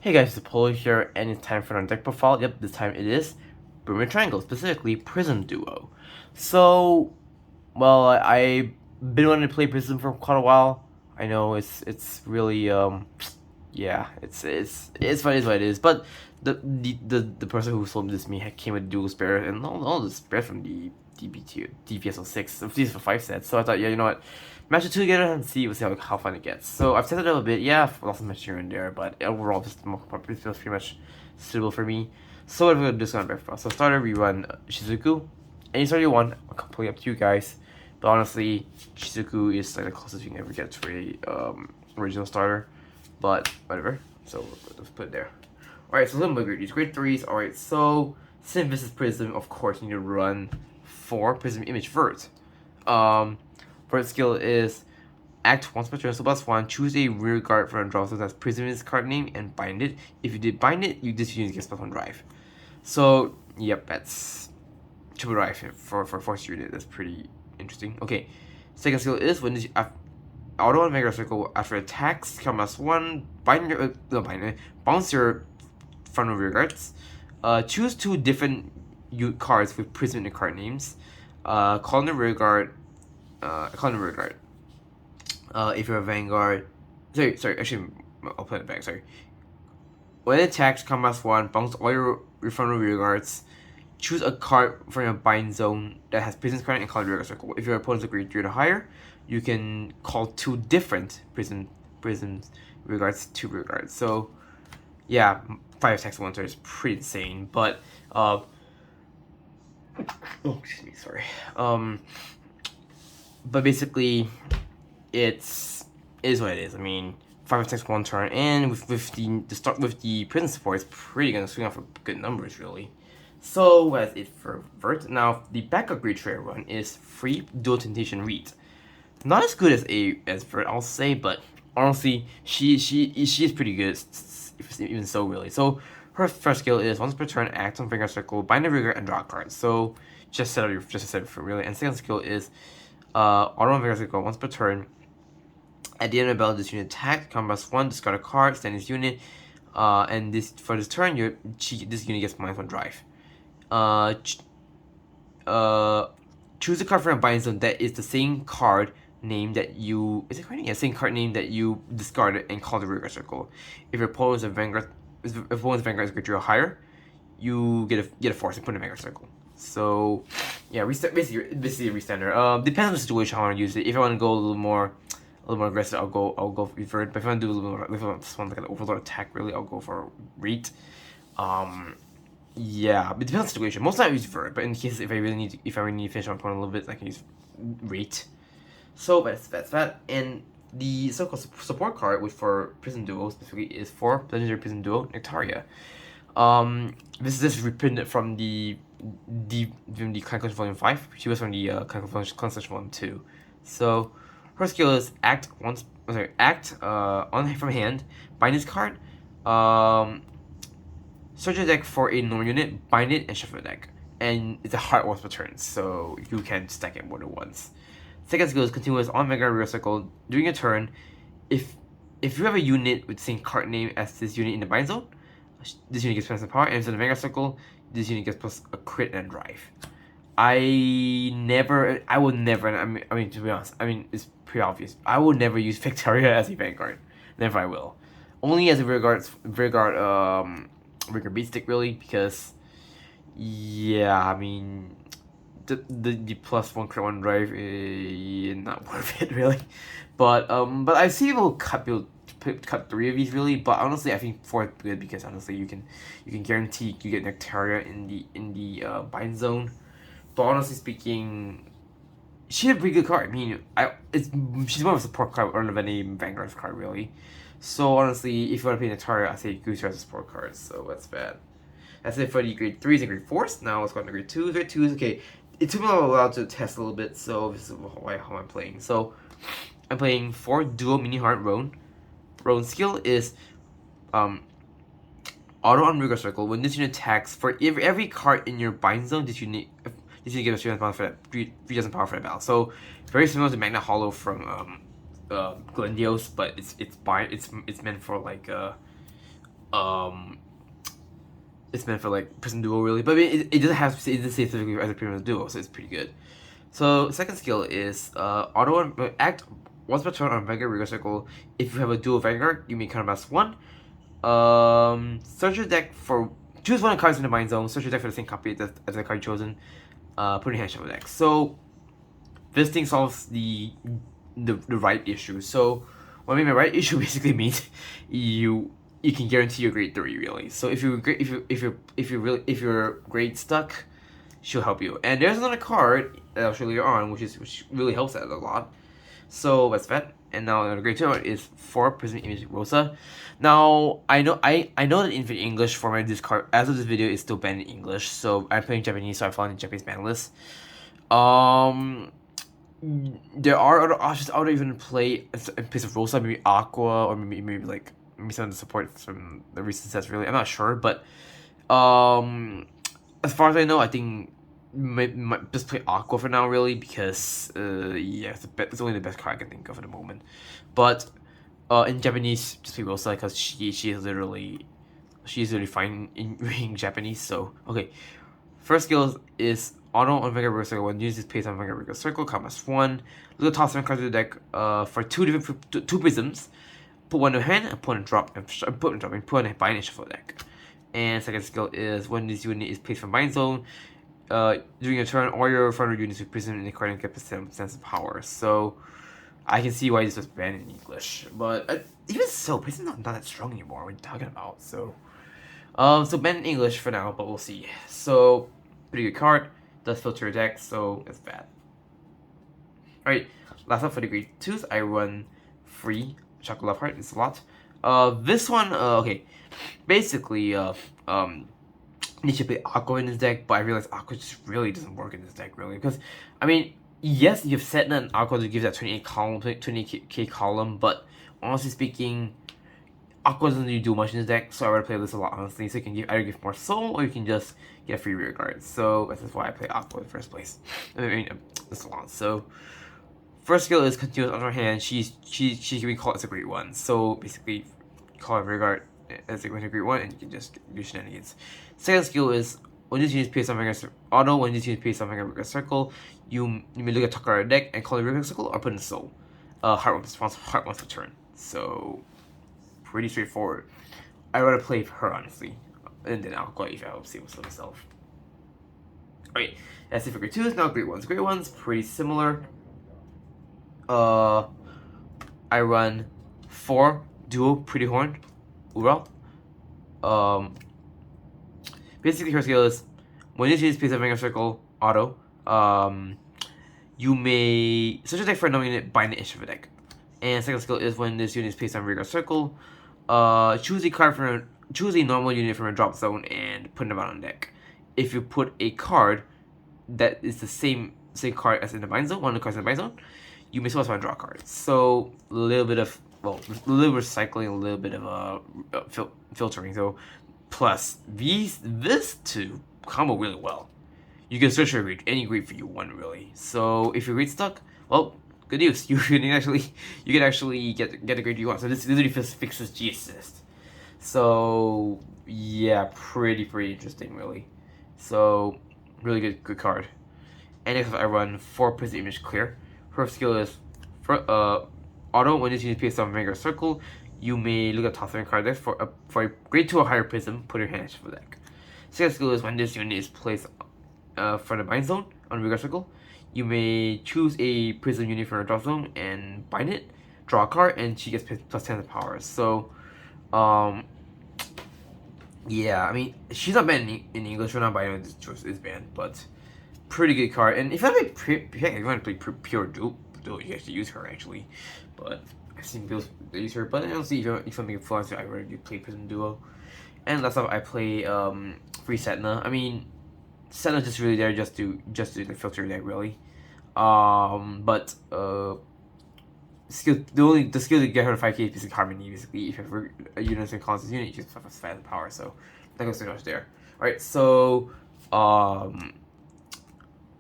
Hey guys, it's Polo here, and it's time for our deck profile. Yep, this time it is Bermuda Triangle, specifically Prism Duo. So, well, I've been wanting to play Prism for quite a while. I know it's really yeah, it's what it is. But the person who sold this to me came with dual spares and all the spares from the DPS06, DPS5 sets. So I thought, yeah, you know what, match the two together and see how fun it gets. So I've tested it a bit. Yeah, I've lost some match here and there, but overall, this feels pretty much suitable for me. So what I'm gonna do is gonna break for us. So starter, we run Shizuku. Any start you want, completely up to you guys. But honestly, Shizuku is like the closest you can ever get to a original starter. But whatever. So let's put it there. Alright, so little grade, these grade 3s. Alright, so since this is Prism, of course you need to run 4 Prism Image Vert. Vert skill is act once per turn, so +1, choose a rear guard from a draw, so that's Prism in its card name and bind it. If you did bind it, this unit gets +1 drive. So yep, that's triple drive for force unit. That's pretty interesting. Okay, second skill is when this auto on Vanguard circle after attacks, come +1, bind your bounce your front and rear guards. Choose 2 different cards with prism in the card names. Call in the rear guard. If you're a Vanguard, sorry. Actually, I'll put it back. Sorry. When it attacks, come +1, bounce all your front and rear guards. Choose a card from your bind zone that has prism card and call the rear guard circle. If your opponent's a grade 3 or higher, you can call 2 different prisms regards to rear guards. So yeah, 5 attacks 1 turn is pretty insane. But oh excuse me, sorry. But basically, it is what it is. I mean, 5 attacks 1 turn, and with the prism support, it's pretty gonna swing off for good numbers really. So that's it for Vert. Now the backup grade trade run is free dual temptation read. Not as good as Vert, I'll say, but honestly, she is pretty good, even so really. So her first skill is once per turn, act on Vanguard circle, bind a rigor, and draw a card. So just set it for really. And second skill is auto on Vanguard circle once per turn. At the end of the battle, this unit attack, come +1, discard a card, stand this unit, and for this turn, this unit gets -1 drive. Choose a card from a bind zone that is the same card name that you same card name that you discarded and call the rear guard circle. If your opponent's Vanguard is grade 3 or higher, you get a force and put in a Vanguard circle. So yeah, basically a restander. Depends on the situation how I want to use it. If I want to go a little more aggressive, I'll go revert. But if I want to do a little more, if I want like an overlord attack, really, I'll go for rate. Yeah, but it depends on the situation. Most of the time I use vert, but in case if I really need to finish my opponent a little bit, I can use rate. So that's that. And the so-called support card, which for Prism Duo specifically is for Legendary Prism Duo Nectaria. This is reprinted from the Clan Collection Volume 5. She was from the Clan Collection Volume 2. So her skill is act on from hand, bind this card, search your deck for a normal unit, bind it, and shuffle your deck. And it's a hard once per turn, so you can stack it more than once. Second skill is continuous on Vanguard rear circle during your turn. If you have a unit with the same card name as this unit in the bind zone, this unit gets plus power, and if it's in the Vanguard circle, this unit gets plus a crit and drive. I would never, I mean, to be honest, it's pretty obvious. I would never use Victoria as a Vanguard. Never I will. Only as a rear guard beat stick really, because yeah, I mean the +1 crit 1 drive is not worth it really. But I've seen people cut 3 of these really, but honestly I think 4 is good because honestly you can guarantee you get Nectaria in the bind zone. But honestly speaking, she's a pretty good card. I mean, she's more of a support card rather than a Vanguard card really. So honestly, if you want to play Nectaria, I say Goose as a support card. So that's bad. That's it for the grade 3s and grade 4s. Now let's go on to grade 2s. Grade 2s, okay. It took me a while to test a little bit, so this is how I'm playing. So I'm playing 4 dual mini heart Roan. Roan's skill is auto on Rigor Circle. When this unit attacks, for every card in your bind zone, this unit gives 3,000 power for that 3,000 power for that battle. So very similar to Magna Hollow from Glendios, but it's meant for like it's meant for like Prism Duo really, but I mean it doesn't have to say, it doesn't say specifically as a Prism Duo, so it's pretty good. So second skill is auto act once per turn on Vanguard Rigor Circle. If you have a dual Vanguard, you may counterblast one. Search your deck for choose one of the cards in the Mind Zone. Search your deck for the same copy as the card chosen. Put in your hand shuffle deck. So this thing solves the right issue. So what I mean by right issue basically means you can guarantee your grade 3 really. So if you're grade stuck, she'll help you. And there's another card that I'll show you later on, which really helps that a lot. So that's that. And now another grade 2 is 4 Prism Image Rosa. Now I know that in the English format this card as of this video is still banned in English. So I'm playing Japanese, so I found the Japanese ban list. There are other options out there even play in place of Rosa, maybe Aqua, or maybe like some of the support from the recent sets. Really, I'm not sure, but as far as I know, I think might just play Aqua for now, really, because yeah, it's only the best card I can think of at the moment. But in Japanese, just play Rosa because she's literally fine in reading Japanese. So okay, first skill is auto on Vanguard Rigor Circle. When uses pace on Vanguard Rigor Circle, cost -1. Look at toss 7 cards to the deck for two prisms. Put one in hand and put in drop and put in bind and shuffle deck. And second skill is when this unit is placed from Bind Zone, during your turn, all your frontal units with prism in the card and get sense of power. So I can see why this was banned in English, but even so, prism not that strong anymore. What are you talking about? So banned in English for now, but we'll see. So pretty good card. Does filter your deck, so it's bad. Alright, last up for the grade 2s, I run free Chocolate Love Heart. It's a lot. This one, okay, basically, you should play Aqua in this deck, but I realize Aqua just really doesn't work in this deck, really, because, I mean, yes, you've set an Aqua to give that 28k column, but honestly speaking, Aqua doesn't really do much in this deck, so I would play this a lot, honestly. So you can either give more soul, or you can just get a free rear guard. So that's why I play Aqua in the first place. I mean, this a lot. So first skill is continuous on her hand. She can be called as a great one. So basically, call her rear guard as a great one, and you can just do shenanigans. Second skill is when this unit pays on Vanguard auto. When this unit pays on Vanguard Circle, you may look at top card deck and call it Vanguard Circle or put in soul. Heart once per turn. So pretty straightforward. I'd rather play her, honestly. And then I'll go if I see what's myself. Alright, that's it for grade 2s. Now grade 1s. Grade 1s, pretty similar. I run 4 duo Pretty Horn Ural. Basically her skill is when this unit is placed on Vanguard Circle auto, you may search a deck for a normal unit, bind the issue of a deck. And second skill is when this unit is placed on Vanguard Circle, choose a normal unit from a drop zone and put them out on deck. If you put a card that is the same card as in the bind zone, one of the cards in the bind zone, you may also draw cards. So a little bit of recycling, a little bit of filtering. So plus this two combo really well. You can search for any grade for you one really. So if your grade stuck, well, good news. You can actually get a grade you want. So this literally fixes G assist. So yeah, pretty interesting really. So really good card. And next I run 4 Prism Image Clear. Her skill is auto when this unit is placed on Vanguard Circle. You may look at top 7 card deck for a grade 2 or higher prism. Put your hand for the deck. Second skill is when this unit is placed from the bind zone on Vanguard Circle. You may choose a prism unit from a drop zone and bind it, draw a card, and she gets plus 10 of power. So, yeah, I mean, she's not banned in English right now, but I know this choice is banned, but pretty good card. And if I want to play pure duel, you have to use her actually. But I've seen people use her, but I don't see if I'm making fun, so I rather do play Prism Duo. And last up, I play free Setna. I mean, Setna's just really there just to filter deck really. But the skill to get her to 5k is basically Harmony. Basically, if you have a unit in constant unit, you just have 5 power. So that goes so much there. All right, so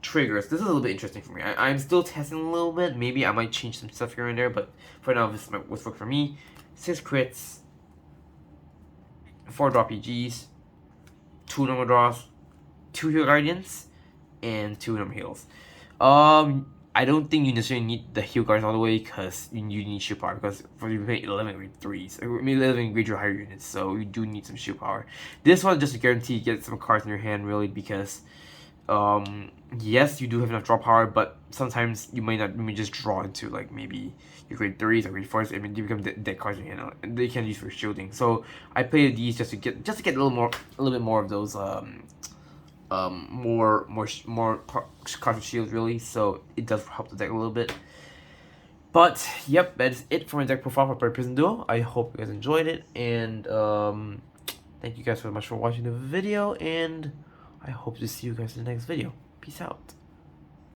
triggers. This is a little bit interesting for me. I'm still testing a little bit. Maybe I might change some stuff here and there, but for now, this is what's worked for me. 6 crits. 4 draw PGs, 2 normal draws, 2 Hero Guardians, and 2 normal heals. I don't think you necessarily need the Hero Guardians all the way because you need shield power, because for you play 11 grade 3s, I mean 11 grade or higher units, so you do need some shield power. This one just to guarantee you get some cards in your hand, really, because yes, you do have enough draw power, but sometimes you may just draw into like maybe your grade 3s or grade 4s. I mean, they become dead cards in your hand, and they can use for shielding. So I played these just to get a little bit more of those more cards of shield, really. So it does help the deck a little bit. But yep, that is it for my deck profile for Prism Duo. I hope you guys enjoyed it, and thank you guys so much for watching the video, and I hope to see you guys in the next video. Peace out.